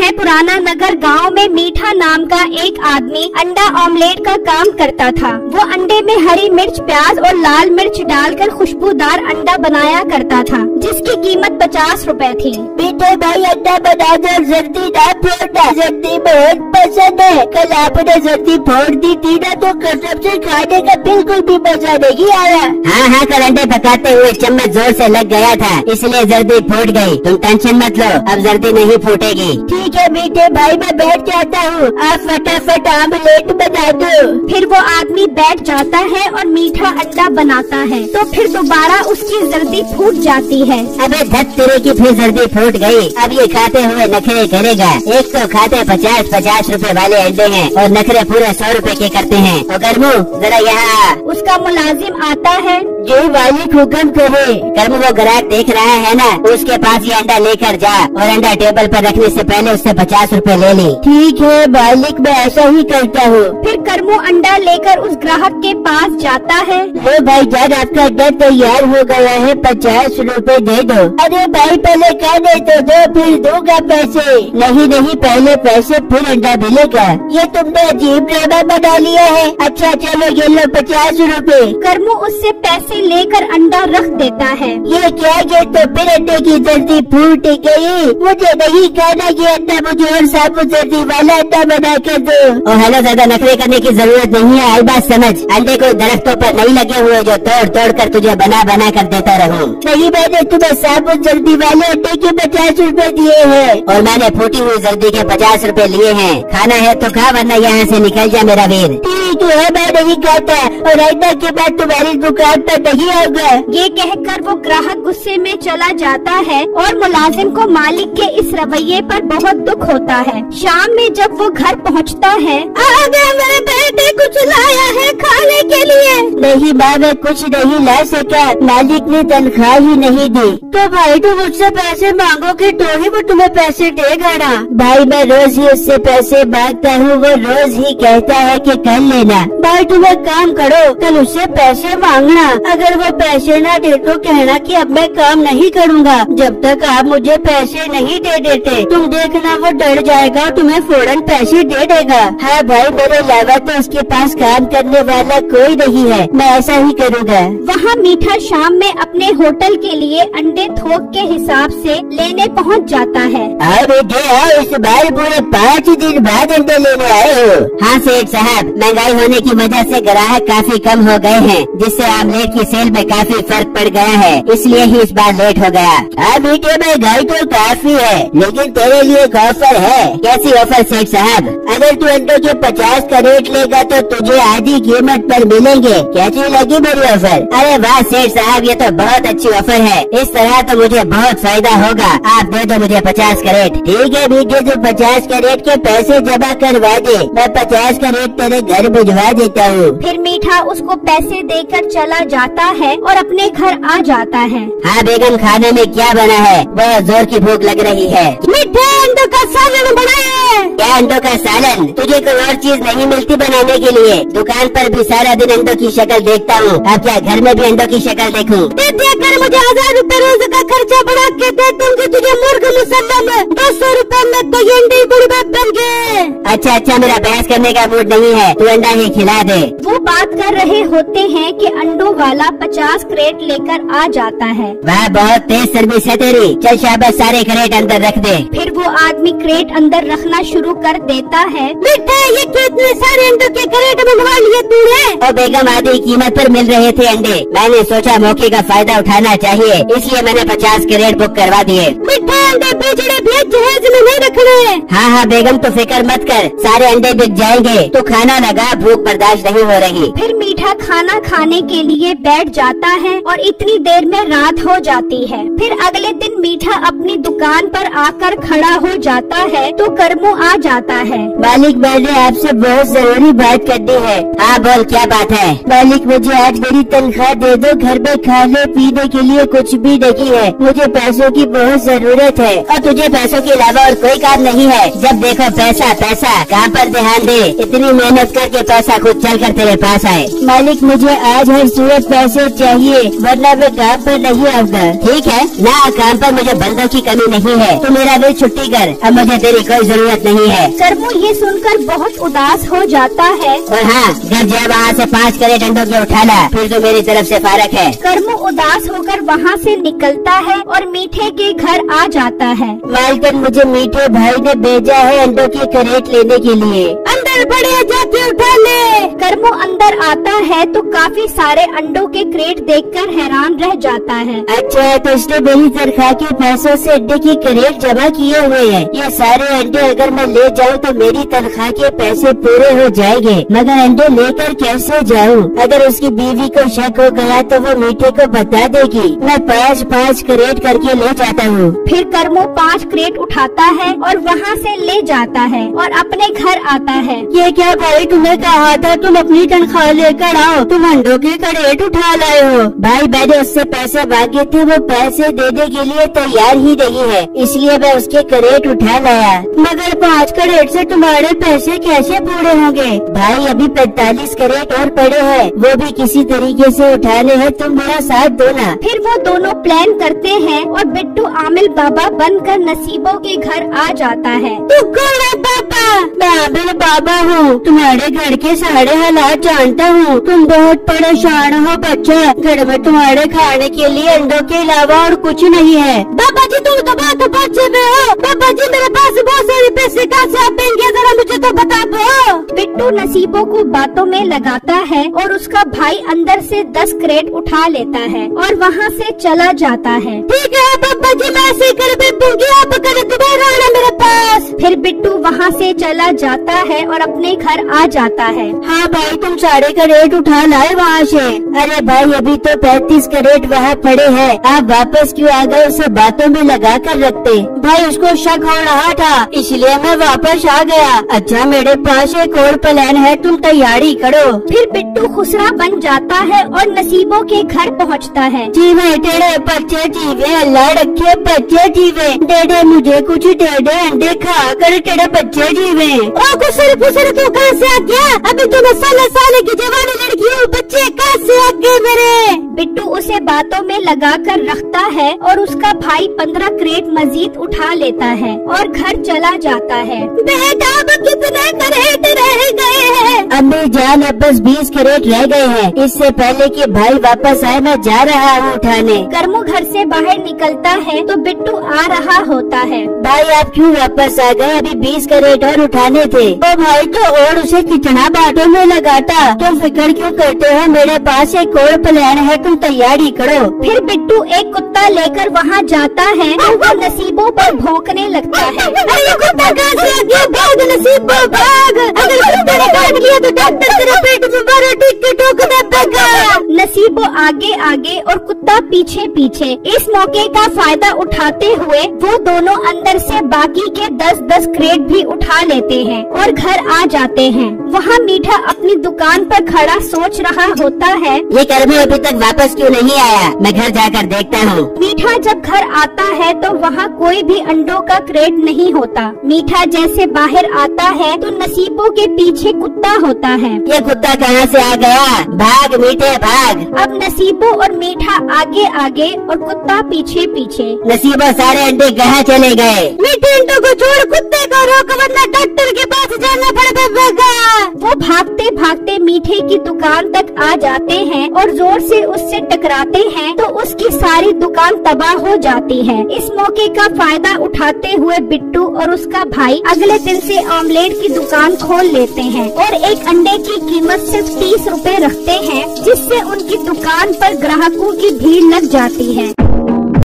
है पुराना नगर गांव में मीठा नाम का एक आदमी अंडा ऑमलेट का काम करता था। वो अंडे में हरी मिर्च, प्याज और लाल मिर्च डालकर खुशबूदार अंडा बनाया करता था, जिसकी कीमत 50 रुपए थी। मीठे भाई अंडा बना दो, जल्दी ना फोड़ना, जल्दी बहुत पसंद है। कल आपने जल्दी फोड़ दी थी ना, तो कसम से खाने का बिल्कुल भी मजा नहीं आया। हाँ, कल अंडे पकाते हुए चम्मच जोर से लग गया था, इसलिए जल्दी फूट गई। तुम टेंशन मत लो, अब जल्दी नहीं फूटेगी। ठीक है मीठे भाई, मैं बैठ जाता हूँ, आप फटाफट आमलेट बना दो। फिर वो आदमी बैठ जाता है और मीठा अंडा बनाता है, तो फिर दोबारा उसकी जल्दी फूट जाती है। अबे धत तेरे की फिर जल्दी फूट गई। अब ये खाते हुए नखरे करेगा। एक तो खाते 50 रुपए वाले अंडे हैं और नखरे पूरे 100 रुपए के करते हैं। और गर्मू जरा यहाँ। उसका मुलाजिम आता है। जो मालिक हुक्म करे। गर्मू वो ग्राहक देख रहा है ना, उसके पास ये अंडा लेकर जा और अंडा टेबल पर रखने से पहले उससे 50 रुपए ले ली। ठीक है मालिक, मैं ऐसा ही करता हूँ। फिर कर्मू अंडा लेकर उस ग्राहक के पास जाता है। वो भाई जान, आपका अंडा तैयार हो गया है, 50 रुपए दे दो। अरे भाई पहले खाने तो दो, फिर दूंगा पैसे। नहीं, पहले पैसे फिर अंडा मिलेगा। ये तुमने अजीब ड्रामा बना लिया है। अच्छा चलो ये लो 50 रुपए। कर्मू उससे पैसे लेकर अंडा रख देता है। ये क्या, ये तो फिर अंडे की जल्दी फूट गई। मुझे नहीं खाना ये अंडा, मुझे और साबुत जल्दी वाला अंडा बना कर दो। और हेलो, ज्यादा नखरे करने की जरूरत नहीं है। आई बात समझ, अंडे कोई दरख्तों पर नहीं लगे हुए जो तोड़ कर तुझे बना कर देता रहूं। नहीं, मैंने तुम्हें साबुत जल्दी वाले अंडे के 50 रुपए दिए हैं। और मैंने फूटी हुई जल्दी के 50 रुपए लिए हैं। खाना है तो खा, वरना यहाँ से निकल जा मेरा वीर। ठीक है, मैं नहीं खाता और आइंदा के बाद तुम्हारी दुकान पर नहीं आऊंगा। ये कहकर वो ग्राहक गुस्से में चला जाता है और मुलाजिम को मालिक के इस रवैये पर बहुत दुख होता है। शाम में जब वो घर पहुंचता है, आगे मेरे बेटे कुछ लाया है खाने के लिए। नहीं माँ, मैं कुछ नहीं ला सका, मालिक ने तनख्वाह ही नहीं दी। तो भाई तुम मुझसे पैसे मांगोगे तो ही वो तुम्हें पैसे देगा ना। भाई मैं रोज ही उससे पैसे मांगता हूँ, वो रोज ही कहता है कि कर लेना। भाई तुम एक काम करो, कल उससे पैसे मांगना, अगर वो पैसे ना दे तो कहना कि अब मैं काम नहीं करूँगा जब तक आप मुझे पैसे नहीं दे देते। तुम देखना वो डर जाएगा और तुम्हें फौरन पैसे दे देगा। हाँ भाई, मेरे अलावा तो उसके पास काम करने वाला कोई नहीं है, मैं ऐसा ही करूँगा। वहाँ मीठा शाम में अपने होटल के लिए अंडे थोक के हिसाब से लेने पहुँच जाता है। आओ बेटे आओ, इस बार पूरे 5 दिन बाद अंडे लेने आए हो। हाँ सेठ साहब, महंगाई होने की वजह से ग्राहक काफी कम हो गए हैं, जिससे आमलेट की सेल में काफी फर्क पड़ गया है, इसलिए ही इस बार लेट हो गया। हाँ बेटे, महंगाई तो काफी है, लेकिन तेरे लिए एक ऑफर है। कैसी ऑफर सेठ साहब? अगर तू अंडों के 50 का रेट लेगा तो तुझे आधी कीमत पर मिलेंगे। कैसी लगी मेरी ऑफर? अरे वाह सेठ साहब, ये तो बहुत अच्छी ऑफर है। इस तरह तो मुझे बहुत फायदा होगा। आप दे दो मुझे 50 का रेट। ठीक है बेटे, तू 50 का रेट के पैसे जमा करवा दे, मैं 50 का रेट तेरे घर भिजवा देता हूँ। फिर मीठा उसको पैसे देकर चला जाता है और अपने घर आ जाता है। हाँ बेगम, खाने में क्या बना है? बहुत जोर की भूख लग रही है। मीठे अंडों का सालन बनाया है। क्या अंडों का सालन? तुझे कोई और चीज नहीं मिलती बनाने के लिए? दुकान पर भी सारा दिन अंडों की शक्ल देखता हूँ, अब क्या घर में भी अंडों की शक्ल देखूँ? दे दिया कर मुझे 1000 रुपए रोज का खर्चा बढ़ा के दे दूंगी तुझे मुर्ग मुसल्लम में 200 रुपए में तो ये अंडे बड़ी बात बन गए। अच्छा, मेरा बहस करने का मूड नहीं है, तू अंडा ही खिला दे। वो बात कर रहे होते हैं कि अंडों वाला 50 क्रेट लेकर आ जाता है। वाह, बहुत तेज सर्विस है तेरी। चल शाबाश, सारे क्रेट अंदर रख दे। फिर वो आदमी क्रेट अंदर रखना शुरू कर देता है। बेटा, ये कितने सारे अंडों के क्रेट मंगवा लिए तूने? और बेगम, आधी कीमत पर मिल रहे थे अंडे। मैंने सोचा मौके का फायदा उठाना चाहिए, इसलिए मैंने 50 क्रेट बुक करवा दिए। बेटा, अंडे बेचने भी जहाज में नहीं रखने। हाँ बेगम, तो फिक्र मत कर, सारे अंडे बिक जाएंगे। तो खाना लगा, भूख बर्दाश्त नहीं हो रही। फिर मीठा खाना खाने के लिए बैठ जाता है और इतनी देर में रात हो जाती है। फिर अगले दिन मीठा अपनी दुकान पर आकर खड़ा हो जाता है तो कर्मू आ जाता है। मालिक, मैंने आपसे बहुत जरूरी बात करनी है। हाँ बोल, क्या बात है? मालिक, मुझे आज मेरी तनख्वाह दे दो, घर में खाने पीने के लिए कुछ भी नहीं है, मुझे पैसों की बहुत जरूरत है। और तुझे पैसों के अलावा और कोई काम नहीं है? जब देखो पैसा पैसा, बेटा काम पर ध्यान दे, इतनी मेहनत करके पैसा खुद चल कर तेरे पास आए। मालिक मुझे आज हर सूरत पैसे चाहिए, वरना मैं काम पर नहीं आऊंगा। ठीक है ना, काम पर मुझे बंदों की कमी नहीं है, तू मेरा भी छुट्टी कर, अब मुझे तेरी कोई जरूरत नहीं है। करमू ये सुनकर बहुत उदास हो जाता है। और हाँ, घर जा वहाँ से 5 कैरेट अंडों के उठा ला, फिर तो मेरी तरफ से फारक है। करमू उदास होकर वहाँ से निकलता है और मीठे के घर आ जाता है। मालकिन मुझे मीठे भाई ने भेजा है अंडों की कैरेट लेने के लिए। अंदर बढ़िया जाके उठा ले। करमू अंदर आता है तो काफी सारे अंडों के क्रेट देखकर हैरान रह जाता है। अच्छा, तो इसने मेरी तनख्वाह के पैसों से अंडे की कैरेट जमा किए हुए हैं। ये सारे अंडे अगर मैं ले जाऊँ तो मेरी तनख्वाह के पैसे पूरे हो जाएंगे, मगर अंडे लेकर कैसे जाऊँ? अगर उसकी बीवी को शक हो गया तो वो मीठे को बता देगी। मैं 5-5 कैरेट करके ले जाता हूँ। फिर करमू 5 क्रेट उठाता है और वहाँ से ले जाता है और अपने घर आता है। ये क्या भाई, तुम्हें कहा था तुम अपनी तनख्वाह लेकर आओ, तुम अंडों के कैरेट उठा लाए हो। भाई मैंने उससे पैसे मांगे थे, वो पैसे देने के लिए तैयार ही नहीं है, इसलिए मैं उसके कैरेट उठा लाया। मगर 5 कैरेट से तुम्हारे पैसे कैसे पूरे होंगे? भाई अभी 45 कैरेट और पड़े हैं, वो भी किसी तरीके से उठाने हैं, तुम मेरा साथ दो ना। फिर वो दोनों प्लान करते हैं और बिट्टू आमिल बाबा बनकर नसीबों के घर आ जाता है। तू कौन है बाबा? मैं आमिल बाबा हूँ, तुम्हारे घर के सारे हालात जानता हूँ। तुम बहुत परेशान हो बच्चा, घर में तुम्हारे खाने के लिए अंडों के अलावा और कुछ नहीं है। बाबा जी तुम तो बहुत बच्चे में हो। बाबा जी मेरे पास बहुत सारे पैसे कहाँ से आएंगे, जरा मुझे तो बता दो। बिट्टू नसीबों को बातों में लगाता है और उसका भाई अंदर से 10 क्रेट उठा लेता है और वहाँ से चला जाता है। ठीक है बाबा जी, मैं ऐसे कर बैठूंगी, आप कल दोबारा आना मेरे पास। फिर बिट्टू वहाँ से चला जाता है और अपने घर आ जाता है। हाँ भाई, तुम सारे कैरेट उठा लाए वहाँ से? अरे भाई अभी तो 35 कैरेट वहाँ पड़े हैं, आप वापस क्यों आ गए? उसे बातों में लगा कर रखते। भाई उसको शक हो रहा था, इसलिए मैं वापस आ गया। अच्छा मेरे पास एक और प्लान है, तुम तैयारी करो। फिर बिट्टू खुसरा बन जाता है और नसीबों के घर पहुँचता है। जीवे तेरे बच्चे जीवे, अल्लाह रखे बच्चे जीवे, दे दे मुझे कुछ, दे दे अंडे खा कर तेरे बच्चे जीवे। ओ खुसरे फुसरे तू कहाँ से आ गया? अभी तो मैं 16 साल की जवानी लड़की हूँ, बच्चे कहाँ से आ गए मेरे? बिट्टू उसे बातों में लगा कर रखता है और उसका भाई 15 क्रेट मजीद उठा लेता है और घर चला जाता है। बेटा अब कितने कैरेट रह गए हैं? अम्मी जान अब बस 20 कैरेट रह गए हैं, इससे पहले कि भाई वापस आए मैं जा रहा हूँ उठाने। करमू घर से बाहर निकलता है तो बिट्टू आ रहा होता है। भाई आप क्यों वापस आ गए? अभी 20 कैरेट और उठाने थे। ओ भाई तो और उसे कितना बातों में लगाता, तुम फिक्र क्यों करते हो? मेरे पास एक और प्लान है, तुम तैयारी करो। फिर बिट्टू एक कुत्ता लेकर वहाँ जाता है और वो नसीबों पर भौंकने लगता है। अरे कुत्ता कहाँ से आ गया? भाग नसीबो भाग, अगर कुत्ते ने काट लिया तो डॉक्टर तेरे पेट में 12 टिक्के ठोक देगा। नसीबो आगे आगे और कुत्ता पीछे पीछे। इस मौके का फायदा उठाते हुए वो दोनों अंदर से बाकी के 10-10 क्रेट भी उठा लेते हैं और घर आ जाते हैं। वहाँ मीठा अपनी दुकान पर खड़ा सोच रहा होता है, ये करमू अभी तक वापस क्यों नहीं आया? मैं घर जाकर देखता हूँ। मीठा जब घर आता है तो वहाँ कोई भी अंडों का क्रेट नहीं होता। मीठा जैसे बाहर आता है तो नसीबों के पीछे कुत्ता होता है। ये कुत्ता कहाँ से आ गया? भाग मीठे भाग। अब नसीबो और मीठा आगे आगे और कुत्ता पीछे पीछे। नसीबो सारे अंडे कहाँ चले गए? मीठे अंडों को छोड़ कुत्ते को रोक, वरना डॉक्टर के पास जाना पड़ेगा। वो भागते भागते मीठे की दुकान तक आ जाते हैं और जोर से उससे टकराते हैं तो उसकी सारी दुकान तबाह हो जाती है। इस मौके का फायदा उठाते हुए बिट्टू और उसका भाई अगले दिन से ऑमलेट की दुकान खोल लेते हैं और एक अंडे की कीमत सिर्फ 30 रुपए रखते हैं, जिससे उनकी दुकान पर ग्राहकों की भीड़ लग जाती है।